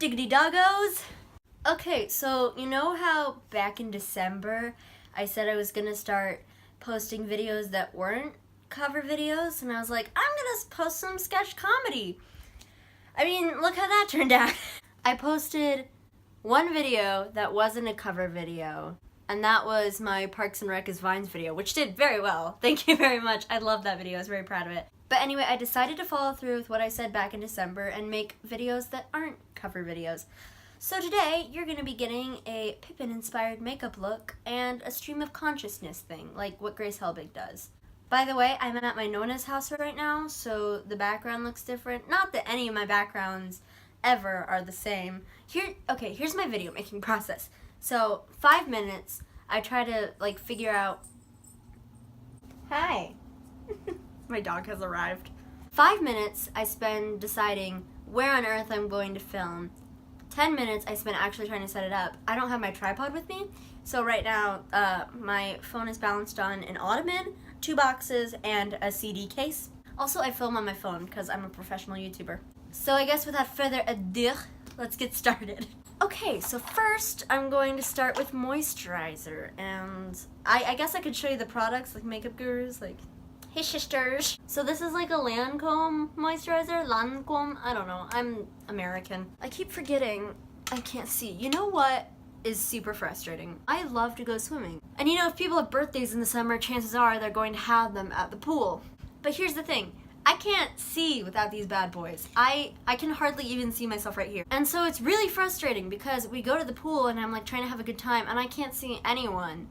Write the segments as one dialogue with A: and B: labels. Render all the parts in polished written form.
A: Diggity doggos! Okay, so you know how back in December I said I was gonna start posting videos that weren't cover videos, and I was like, I'm gonna post some sketch comedy. I mean, look how that turned out. I posted one video that wasn't a cover video, and that was my Parks and Rec as Vines video, which did very well. Thank you very much. I love that video. I was very proud of it. But anyway, I decided to follow through with what I said back in December and make videos that aren't cover videos. So today, you're going to be getting a Pippin-inspired makeup look and a stream of consciousness thing, like what Grace Helbig does. By the way, I'm at my Nona's house right now, so the background looks different. Not that any of my backgrounds ever are the same. Here's my video making process. So, 5 minutes, I try to, figure out... Hi! My dog has arrived. 5 minutes I spend deciding where on earth I'm going to film. 10 minutes I spent actually trying to set it up. I don't have my tripod with me, so right now my phone is balanced on an ottoman, 2 boxes, and a CD case. Also, I film on my phone because I'm a professional YouTuber. So I guess without further ado, let's get started. Okay, so first I'm going to start with moisturizer, and I guess I could show you the products, like Makeup Gurus, like, hey sisters. So this is like a Lancome moisturizer, Lancome, I don't know, I'm American. I keep forgetting, I can't see. You know what is super frustrating? I love to go swimming. And you know, if people have birthdays in the summer, chances are they're going to have them at the pool. But here's the thing, I can't see without these bad boys. I can hardly even see myself right here. And so it's really frustrating because we go to the pool and I'm like trying to have a good time and I can't see anyone.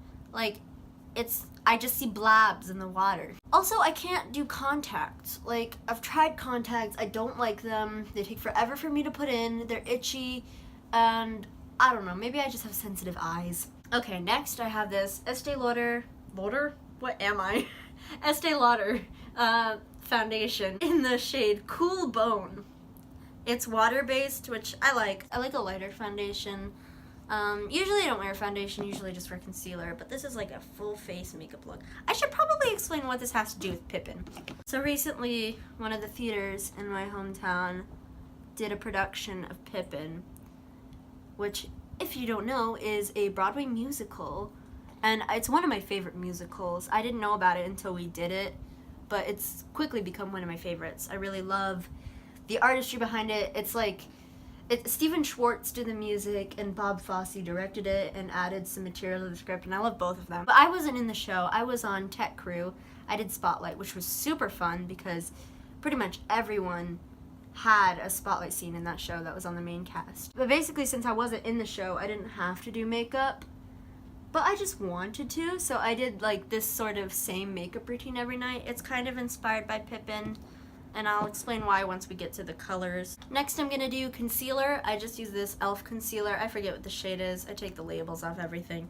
A: I just see blabs in the water. Also, I can't do contacts. I've tried contacts, I don't like them. They take forever for me to put in, they're itchy, and I don't know, maybe I just have sensitive eyes. Okay, next I have this Estee Lauder, what am I? Estee Lauder foundation in the shade Cool Bone. It's water-based, which I like. I like a lighter foundation. Usually I don't wear foundation, usually just wear concealer, but this is like a full face makeup look. I should probably explain what this has to do with Pippin. So recently, one of the theaters in my hometown did a production of Pippin, which, if you don't know, is a Broadway musical, and it's one of my favorite musicals. I didn't know about it until we did it, but it's quickly become one of my favorites. I really love the artistry behind it. Stephen Schwartz did the music, and Bob Fosse directed it and added some material to the script, and I love both of them. But I wasn't in the show. I was on tech crew. I did Spotlight, which was super fun because pretty much everyone had a spotlight scene in that show that was on the main cast. But basically, since I wasn't in the show, I didn't have to do makeup, but I just wanted to, so I did this sort of same makeup routine every night. It's kind of inspired by Pippin, and I'll explain why once we get to the colors. Next I'm gonna do concealer. I just use this e.l.f. concealer. I forget what the shade is. I take the labels off everything.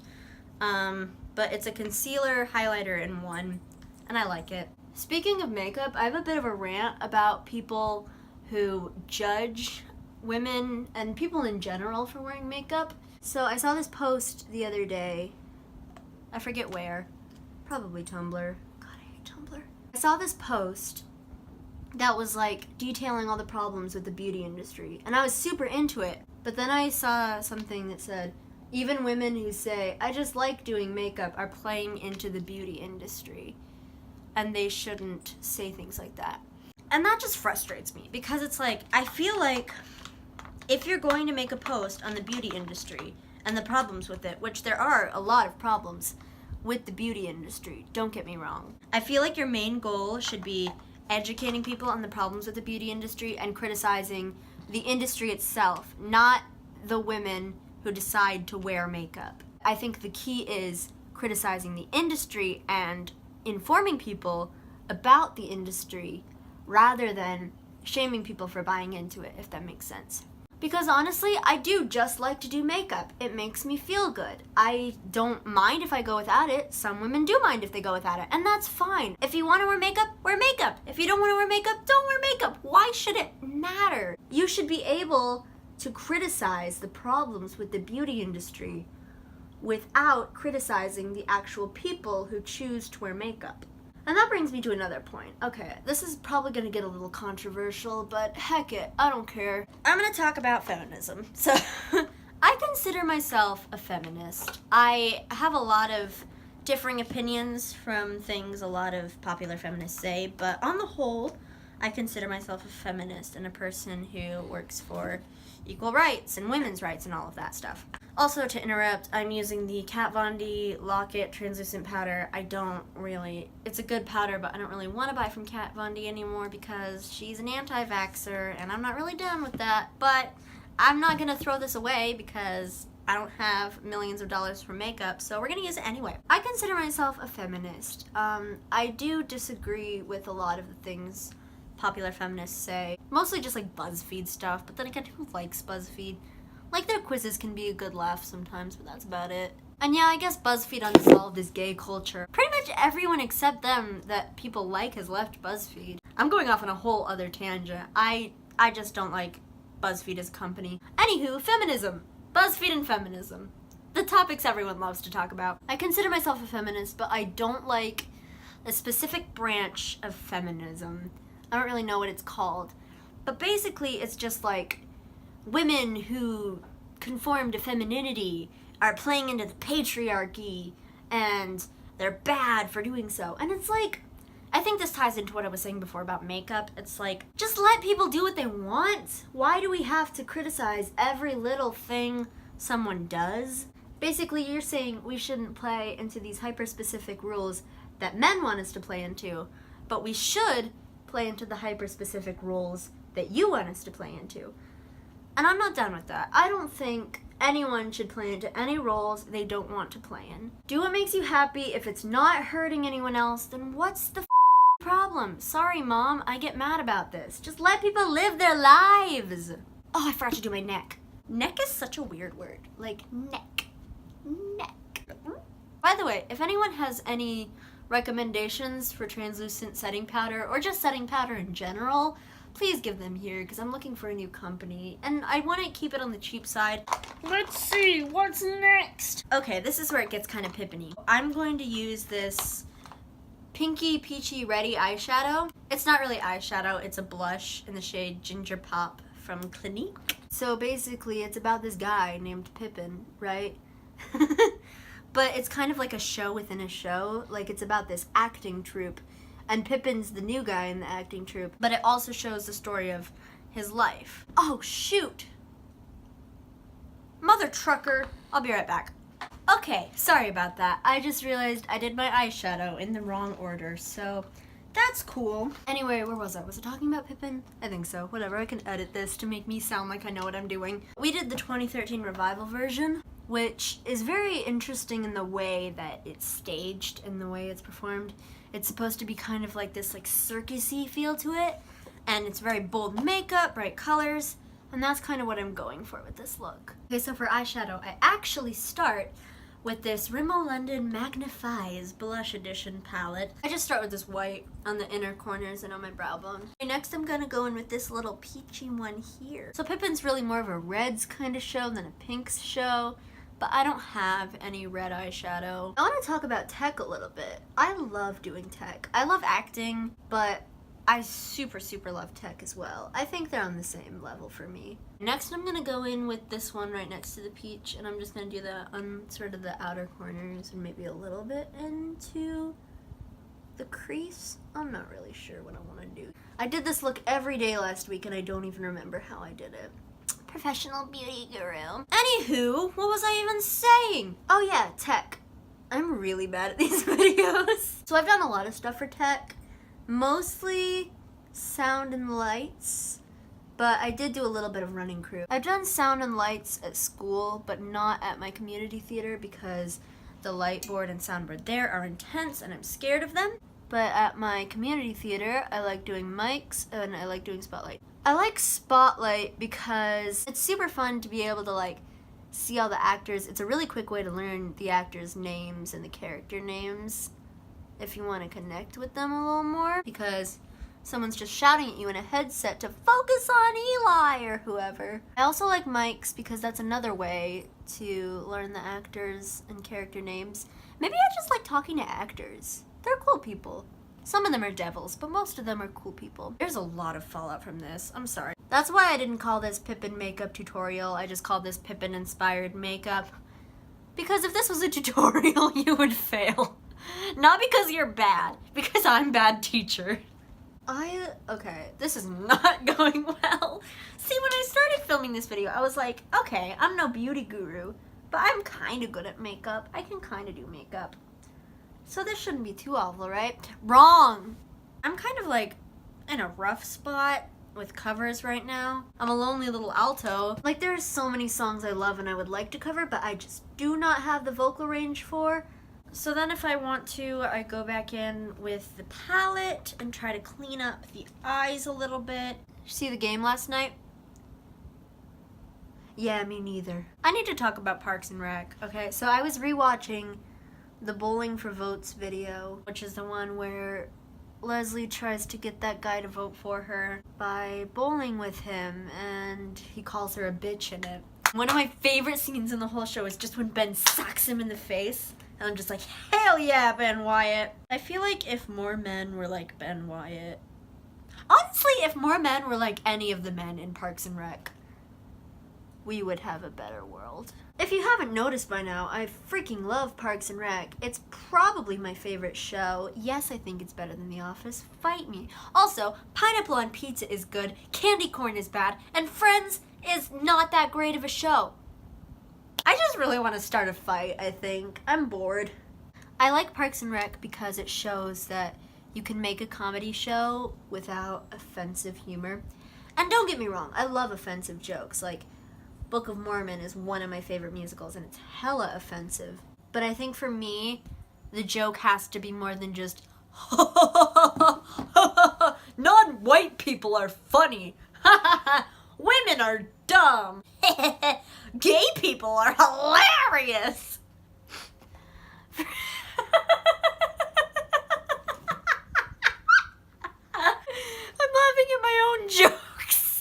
A: But it's a concealer highlighter in one, and I like it. Speaking of makeup, I have a bit of a rant about people who judge women and people in general for wearing makeup. So I saw this post the other day. I forget where. Probably Tumblr. God, I hate Tumblr. I saw this post that was detailing all the problems with the beauty industry, and I was super into it. But then I saw something that said, even women who say, I just like doing makeup, are playing into the beauty industry, and they shouldn't say things like that. And that just frustrates me, because it's I feel like if you're going to make a post on the beauty industry and the problems with it, which there are a lot of problems with the beauty industry, don't get me wrong, I feel like your main goal should be educating people on the problems with the beauty industry and criticizing the industry itself, not the women who decide to wear makeup. I think the key is criticizing the industry and informing people about the industry rather than shaming people for buying into it, if that makes sense. Because honestly, I do just like to do makeup. It makes me feel good. I don't mind if I go without it. Some women do mind if they go without it, and that's fine. If you want to wear makeup, wear makeup. If you don't want to wear makeup, don't wear makeup. Why should it matter? You should be able to criticize the problems with the beauty industry without criticizing the actual people who choose to wear makeup. And that brings me to another point. Okay, this is probably gonna get a little controversial, but heck it, I don't care. I'm gonna talk about feminism. So, I consider myself a feminist. I have a lot of differing opinions from things a lot of popular feminists say, but on the whole, I consider myself a feminist and a person who works for equal rights and women's rights and all of that stuff. Also, to interrupt, I'm using the Kat Von D Lock-It translucent powder. It's a good powder, but I don't really want to buy from Kat Von D anymore because she's an anti-vaxxer, and I'm not really down with that. But I'm not going to throw this away because I don't have millions of dollars for makeup, so we're going to use it anyway. I consider myself a feminist. I do disagree with a lot of the things popular feminists say. Mostly just like BuzzFeed stuff, but then again, who likes BuzzFeed? Like, their quizzes can be a good laugh sometimes, but that's about it. And yeah, I guess BuzzFeed Unsolved is gay culture. Pretty much everyone except them that people like has left BuzzFeed. I'm going off on a whole other tangent. I just don't like BuzzFeed as a company. Anywho, feminism. BuzzFeed and feminism. The topics everyone loves to talk about. I consider myself a feminist, but I don't like a specific branch of feminism. I don't really know what it's called. But basically, it's just like women who conform to femininity are playing into the patriarchy and they're bad for doing so. And it's like, I think this ties into what I was saying before about makeup. It's like, just let people do what they want. Why do we have to criticize every little thing someone does? Basically, you're saying we shouldn't play into these hyper-specific rules that men want us to play into, but we should play into the hyper-specific rules that you want us to play into. And I'm not done with that. I don't think anyone should play into any roles they don't want to play in. Do what makes you happy. If it's not hurting anyone else, then what's the problem? Sorry, Mom, I get mad about this. Just let people live their lives. Oh, I forgot to do my neck. Neck is such a weird word. Like, neck. Neck. By the way, if anyone has any recommendations for translucent setting powder or just setting powder in general, please give them here because I'm looking for a new company and I want to keep it on the cheap side. Let's see, what's next? Okay, this is where it gets kind of Pippin-y. I'm going to use this Pinky Peachy Ready eyeshadow. It's not really eyeshadow, it's a blush in the shade Ginger Pop from Clinique. So basically it's about this guy named Pippin, right? But it's kind of like a show within a show. Like, it's about this acting troupe, and Pippin's the new guy in the acting troupe, but it also shows the story of his life. Oh, shoot! Mother trucker! I'll be right back. Okay, sorry about that. I just realized I did my eyeshadow in the wrong order, so that's cool. Anyway, where was I? Was I talking about Pippin? I think so. Whatever, I can edit this to make me sound like I know what I'm doing. We did the 2013 revival version, which is very interesting in the way that it's staged and the way it's performed. It's supposed to be kind of like this like circus-y feel to it, and it's very bold makeup, bright colors, and that's kind of what I'm going for with this look. Okay, so for eyeshadow, I actually start with this Rimmel London Magnifies Blush Edition palette. I just start with this white on the inner corners and on my brow bone. Okay, next I'm gonna go in with this little peachy one here. So Pippin's really more of a reds kind of show than a pinks show, but I don't have any red eyeshadow. I want to talk about tech a little bit. I love doing tech. I love acting, but I super love tech as well. I think they're on the same level for me. Next, I'm gonna go in with this one right next to the peach, and I'm just gonna do that on sort of the outer corners and maybe a little bit into the crease. I'm not really sure what I want to do. I did this look every day last week, and I don't even remember how I did it. Professional beauty guru. Anywho, what was I even saying? Oh yeah, tech. I'm really bad at these videos. So I've done a lot of stuff for tech. Mostly sound and lights, but I did do a little bit of running crew. I've done sound and lights at school, but not at my community theater because the light board and soundboard there are intense and I'm scared of them. But at my community theater, I like doing mics and I like doing spotlight. I like spotlight because it's super fun to be able to like see all the actors. It's a really quick way to learn the actors' names and the character names if you want to connect with them a little more, because someone's just shouting at you in a headset to focus on Eli or whoever. I also like mics because that's another way to learn the actors and character names. Maybe I just like talking to actors. They're cool people. Some of them are devils, but most of them are cool people. There's a lot of fallout from this. I'm sorry. That's why I didn't call this Pippin makeup tutorial. I just called this Pippin inspired makeup. Because if this was a tutorial, you would fail. Not because you're bad, because I'm bad teacher. Okay, this is not going well. See, when I started filming this video, I was like, okay, I'm no beauty guru, but I'm kind of good at makeup. I can kind of do makeup. So this shouldn't be too awful, right? Wrong! I'm kind of like in a rough spot with covers right now. I'm a lonely little alto. Like, there are so many songs I love and I would like to cover, but I just do not have the vocal range for. So then if I want to, I go back in with the palette and try to clean up the eyes a little bit. See the game last night? Yeah, me neither. I need to talk about Parks and Rec, okay? So I was rewatching the Bowling for Votes video, which is the one where Leslie tries to get that guy to vote for her by bowling with him, and he calls her a bitch in it. One of my favorite scenes in the whole show is just when Ben socks him in the face. And I'm just like, hell yeah, Ben Wyatt. I feel like if more men were like Ben Wyatt. Honestly, if more men were like any of the men in Parks and Rec, we would have a better world. If you haven't noticed by now, I freaking love Parks and Rec. It's probably my favorite show. Yes, I think it's better than The Office. Fight me. Also, pineapple on pizza is good, candy corn is bad, and Friends is not that great of a show. I just really want to start a fight, I think. I'm bored. I like Parks and Rec because it shows that you can make a comedy show without offensive humor. And don't get me wrong, I love offensive jokes. Like, Book of Mormon is one of my favorite musicals, and it's hella offensive. But I think for me, the joke has to be more than just, non-white people are funny. Women are dumb. Gay people are hilarious. I'm laughing at my own jokes.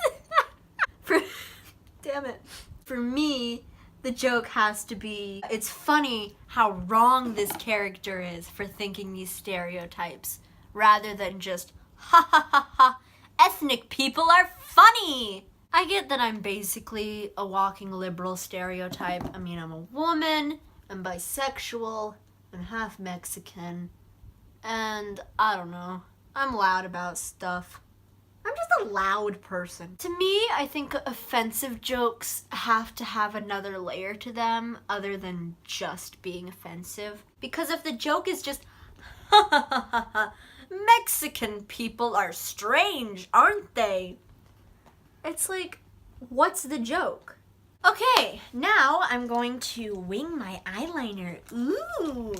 A: Damn it. For me, the joke has to be, it's funny how wrong this character is for thinking these stereotypes, rather than just, ha ha ha ha, ethnic people are funny. I get that I'm basically a walking liberal stereotype. I mean, I'm a woman, I'm bisexual, I'm half Mexican, and I don't know, I'm loud about stuff. I'm just a loud person. To me, I think offensive jokes have to have another layer to them other than just being offensive. Because if the joke is just, ha ha ha ha ha, Mexican people are strange, aren't they? It's like, what's the joke? Okay, now I'm going to wing my eyeliner. Ooh!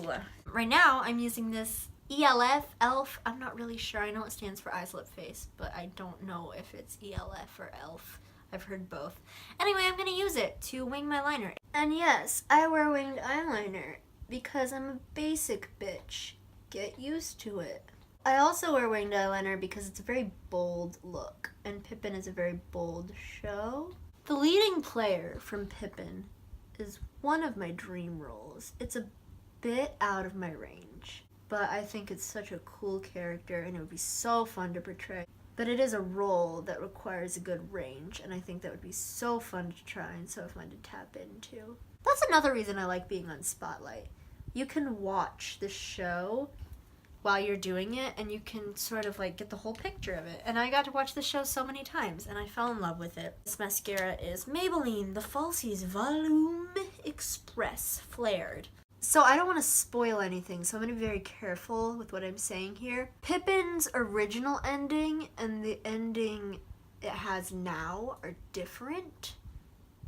A: Right now, I'm using this ELF, I'm not really sure. I know it stands for eyes, lip, face, but I don't know if it's ELF or ELF. I've heard both. Anyway, I'm gonna use it to wing my liner. And yes, I wear winged eyeliner because I'm a basic bitch. Get used to it. I also wear winged eyeliner because it's a very bold look, and Pippin is a very bold show. The leading player from Pippin is one of my dream roles. It's a bit out of my range, but I think it's such a cool character and it would be so fun to portray. But it is a role that requires a good range, and I think that would be so fun to try and so fun to tap into. That's another reason I like being on Spotlight. You can watch the show while you're doing it, and you can sort of like get the whole picture of it. And I got to watch the show so many times, and I fell in love with it. This mascara is Maybelline The Falsies Volume Express Flared. So I don't want to spoil anything, so I'm going to be very careful with what I'm saying here. Pippin's original ending and the ending it has now are different.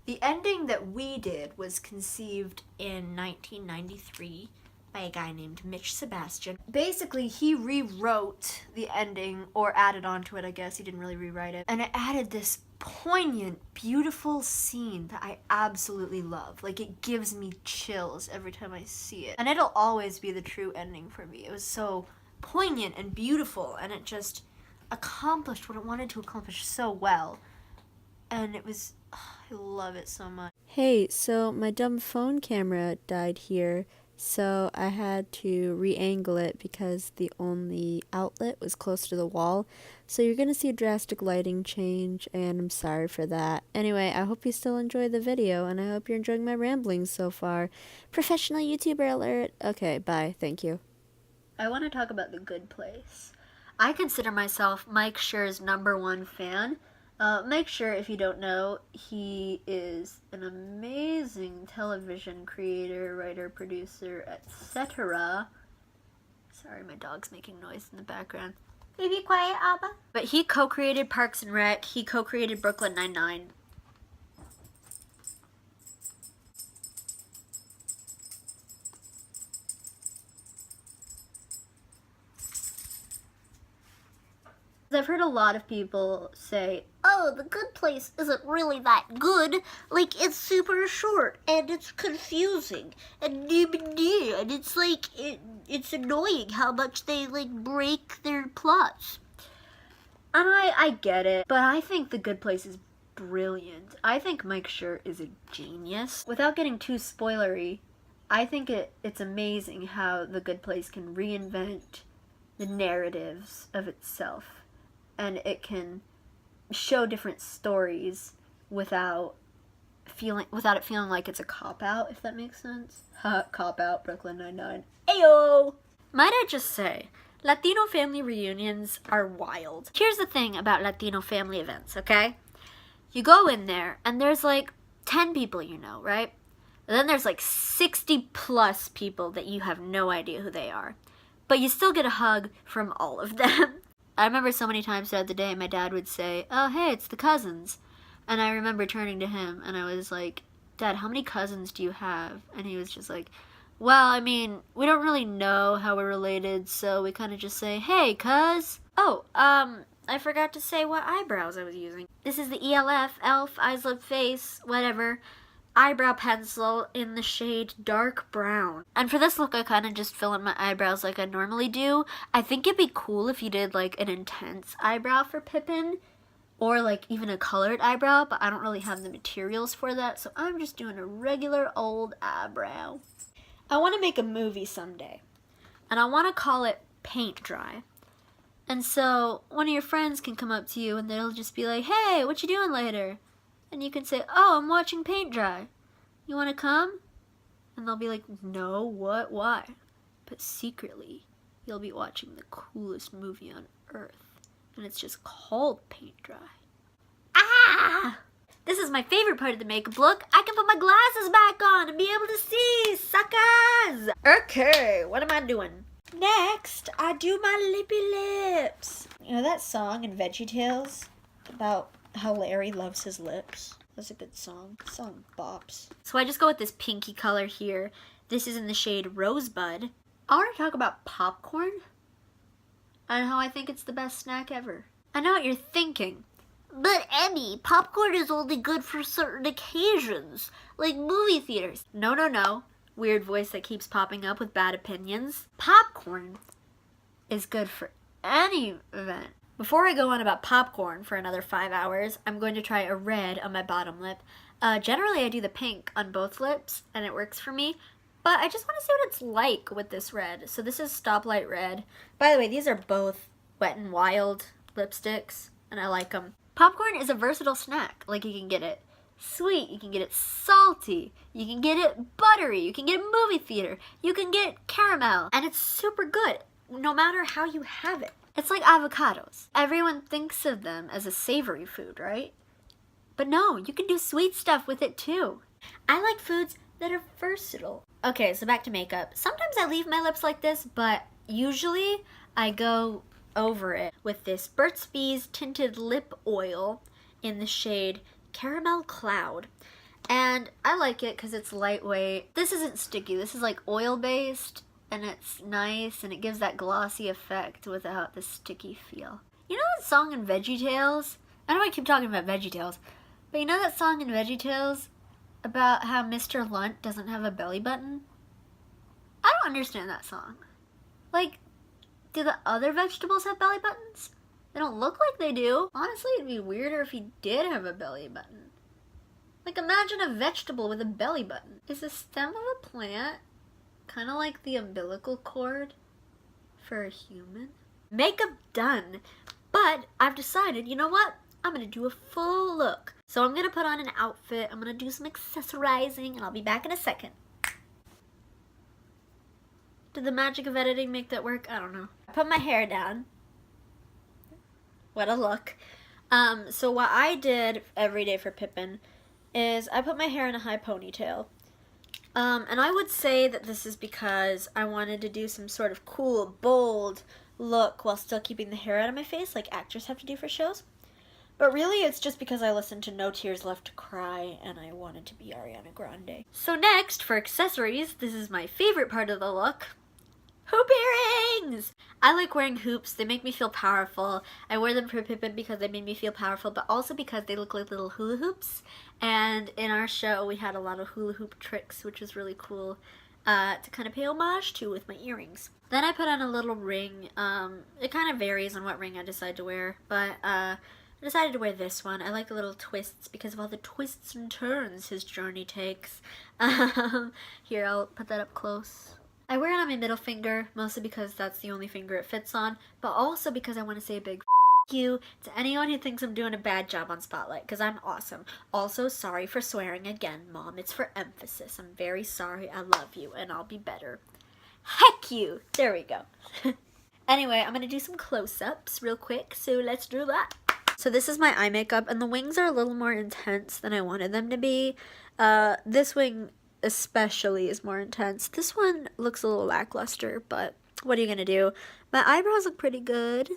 A: The ending that we did was conceived in 1993 by a guy named Mitch Sebastian. Basically, he rewrote the ending, or added on to it, I guess. He didn't really rewrite it. And it added this poignant, beautiful scene that I absolutely love. Like, it gives me chills every time I see it. And it'll always be the true ending for me. It was so poignant and beautiful, and it just accomplished what it wanted to accomplish so well. And it was, I love it so much. Hey, so my dumb phone camera died here, so I had to re-angle it because the only outlet was close to the wall. So you're gonna see a drastic lighting change, and I'm sorry for that. Anyway, I hope you still enjoy the video, and I hope you're enjoying my ramblings so far. Professional YouTuber alert. Okay, bye. Thank you. I want to talk about The Good Place. I consider myself Mike Schur's #1 fan. Mike Schur, if you don't know, he is an amazing television creator, writer, producer, etc. Sorry, my dog's making noise in the background. Can you be quiet, Abba? But he co-created Parks and Rec. He co-created Brooklyn Nine-Nine. I've heard a lot of people say, oh, The Good Place isn't really that good. Like, it's super short, and it's confusing, and it's like, it's annoying how much they, like, break their plots. And I get it, but I think The Good Place is brilliant. I think Mike Schur is a genius. Without getting too spoilery, I think it's amazing how The Good Place can reinvent the narratives of itself. And it can show different stories without it feeling like it's a cop-out, if that makes sense. Cop-out, Brooklyn Nine-Nine. Ayo! Might I just say, Latino family reunions are wild. Here's the thing about Latino family events, okay? You go in there, and there's like 10 people you know, right? And then there's like 60 plus people that you have no idea who they are. But you still get a hug from all of them. I remember so many times throughout the day, my dad would say, oh, hey, it's the cousins. And I remember turning to him, and I was like, Dad, how many cousins do you have? And he was just like, well, I mean, we don't really know how we're related, so we kind of just say, hey, cuz. Oh, I forgot to say what eyebrows I was using. This is the ELF, ELF, Eyes, Lip, Face, whatever, eyebrow pencil in the shade dark brown. And for this look, I kind of just fill in my eyebrows like I normally do. I think it'd be cool if you did like an intense eyebrow for Pippin, or like even a colored eyebrow, but I don't really have the materials for that, so I'm just doing a regular old eyebrow. I want to make a movie someday, and I want to call it Paint Dry. And so one of your friends can come up to you and they'll just be like, hey, what you doing later? And you can say, oh, I'm watching paint dry. You want to come? And they'll be like, no, what, why? But secretly, you'll be watching the coolest movie on earth. And it's just called Paint Dry. Ah! This is my favorite part of the makeup look. I can put my glasses back on and be able to see, suckers! Okay, what am I doing? Next, I do my lippy lips. You know that song in VeggieTales about how Larry loves his lips? That's a good song. The song bops. So I just go with this pinky color here. This is in the shade Rosebud. I want to talk about popcorn and how I think it's the best snack ever. I know what you're thinking. But Emmy, popcorn is only good for certain occasions, like movie theaters. No, no, no. Weird voice that keeps popping up with bad opinions. Popcorn is good for any event. Before I go on about popcorn for another 5 hours, I'm going to try a red on my bottom lip. Generally, I do the pink on both lips, and it works for me. But I just want to see what it's like with this red. So this is Stoplight Red. By the way, these are both Wet n Wild lipsticks, and I like them. Popcorn is a versatile snack. Like, you can get it sweet, you can get it salty, you can get it buttery, you can get it movie theater, you can get caramel, and it's super good, no matter how you have it. It's like avocados. Everyone thinks of them as a savory food, right? But no, you can do sweet stuff with it too. I like foods that are versatile. Okay, so back to makeup. Sometimes I leave my lips like this, but usually I go over it with this Burt's Bees tinted lip oil in the shade Caramel Cloud. And I like it because it's lightweight. This isn't sticky. This is like oil-based, and it's nice, and it gives that glossy effect without the sticky feel. You know that song in VeggieTales? I know I keep talking about VeggieTales, but you know that song in VeggieTales about how Mr. Lunt doesn't have a belly button? I don't understand that song. Like, do the other vegetables have belly buttons? They don't look like they do. Honestly, it'd be weirder if he did have a belly button. Like, imagine a vegetable with a belly button. Is the stem of a plant
B: Kind of like the umbilical cord for a human. Makeup done. But I've decided, you know what? I'm going to do a full look. So I'm going to put on an outfit. I'm going to do some accessorizing, and I'll be back in a second. Did the magic of editing make that work? I don't know. I put my hair down. What a look. So what I did every day for Pippin is I put my hair in a high ponytail. And I would say that this is because I wanted to do some sort of cool, bold look while still keeping the hair out of my face like actors have to do for shows. But really it's just because I listened to No Tears Left to Cry and I wanted to be Ariana Grande. So next, for accessories, this is my favorite part of the look. Hoop earrings! I like wearing hoops. They make me feel powerful. I wear them for Pippin because they made me feel powerful, but also because they look like little hula hoops. And in our show, we had a lot of hula hoop tricks, which was really cool to kind of pay homage to with my earrings. Then I put on a little ring. It kind of varies on what ring I decide to wear, but I decided to wear this one. I like the little twists because of all the twists and turns his journey takes. Here, I'll put that up close. I wear it on my middle finger, mostly because that's the only finger it fits on, but also because I want to say a big f*** you to anyone who thinks I'm doing a bad job on Spotlight, because I'm awesome. Also, sorry for swearing again, Mom. It's for emphasis. I'm very sorry. I love you, and I'll be better. Heck you! There we go. Anyway, I'm going to do some close-ups real quick, so let's do that. So this is my eye makeup, and the wings are a little more intense than I wanted them to be. This wing especially is more intense. This one looks a little lackluster, but what are you gonna do? My eyebrows look pretty good.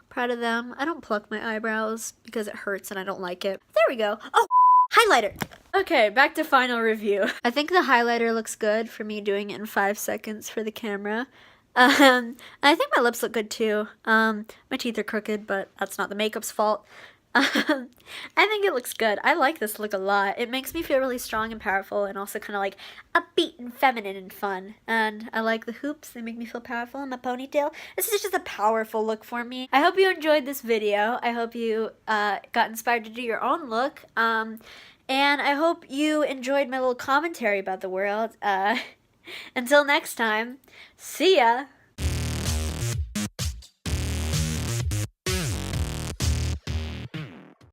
B: Proud of them. I don't pluck my eyebrows because it hurts and I don't like it. There we go. Oh, highlighter. Okay, back to final review. I think the highlighter looks good for me doing it in 5 seconds for the camera. I think my lips look good too. My teeth are crooked, but that's not the makeup's fault. I think it looks good. I like this look a lot. It makes me feel really strong and powerful and also kind of like upbeat and feminine and fun. And I like the hoops. They make me feel powerful in my ponytail. This is just a powerful look for me. I hope you enjoyed this video. I hope you got inspired to do your own look. And I hope you enjoyed my little commentary about the world. Until next time, see ya!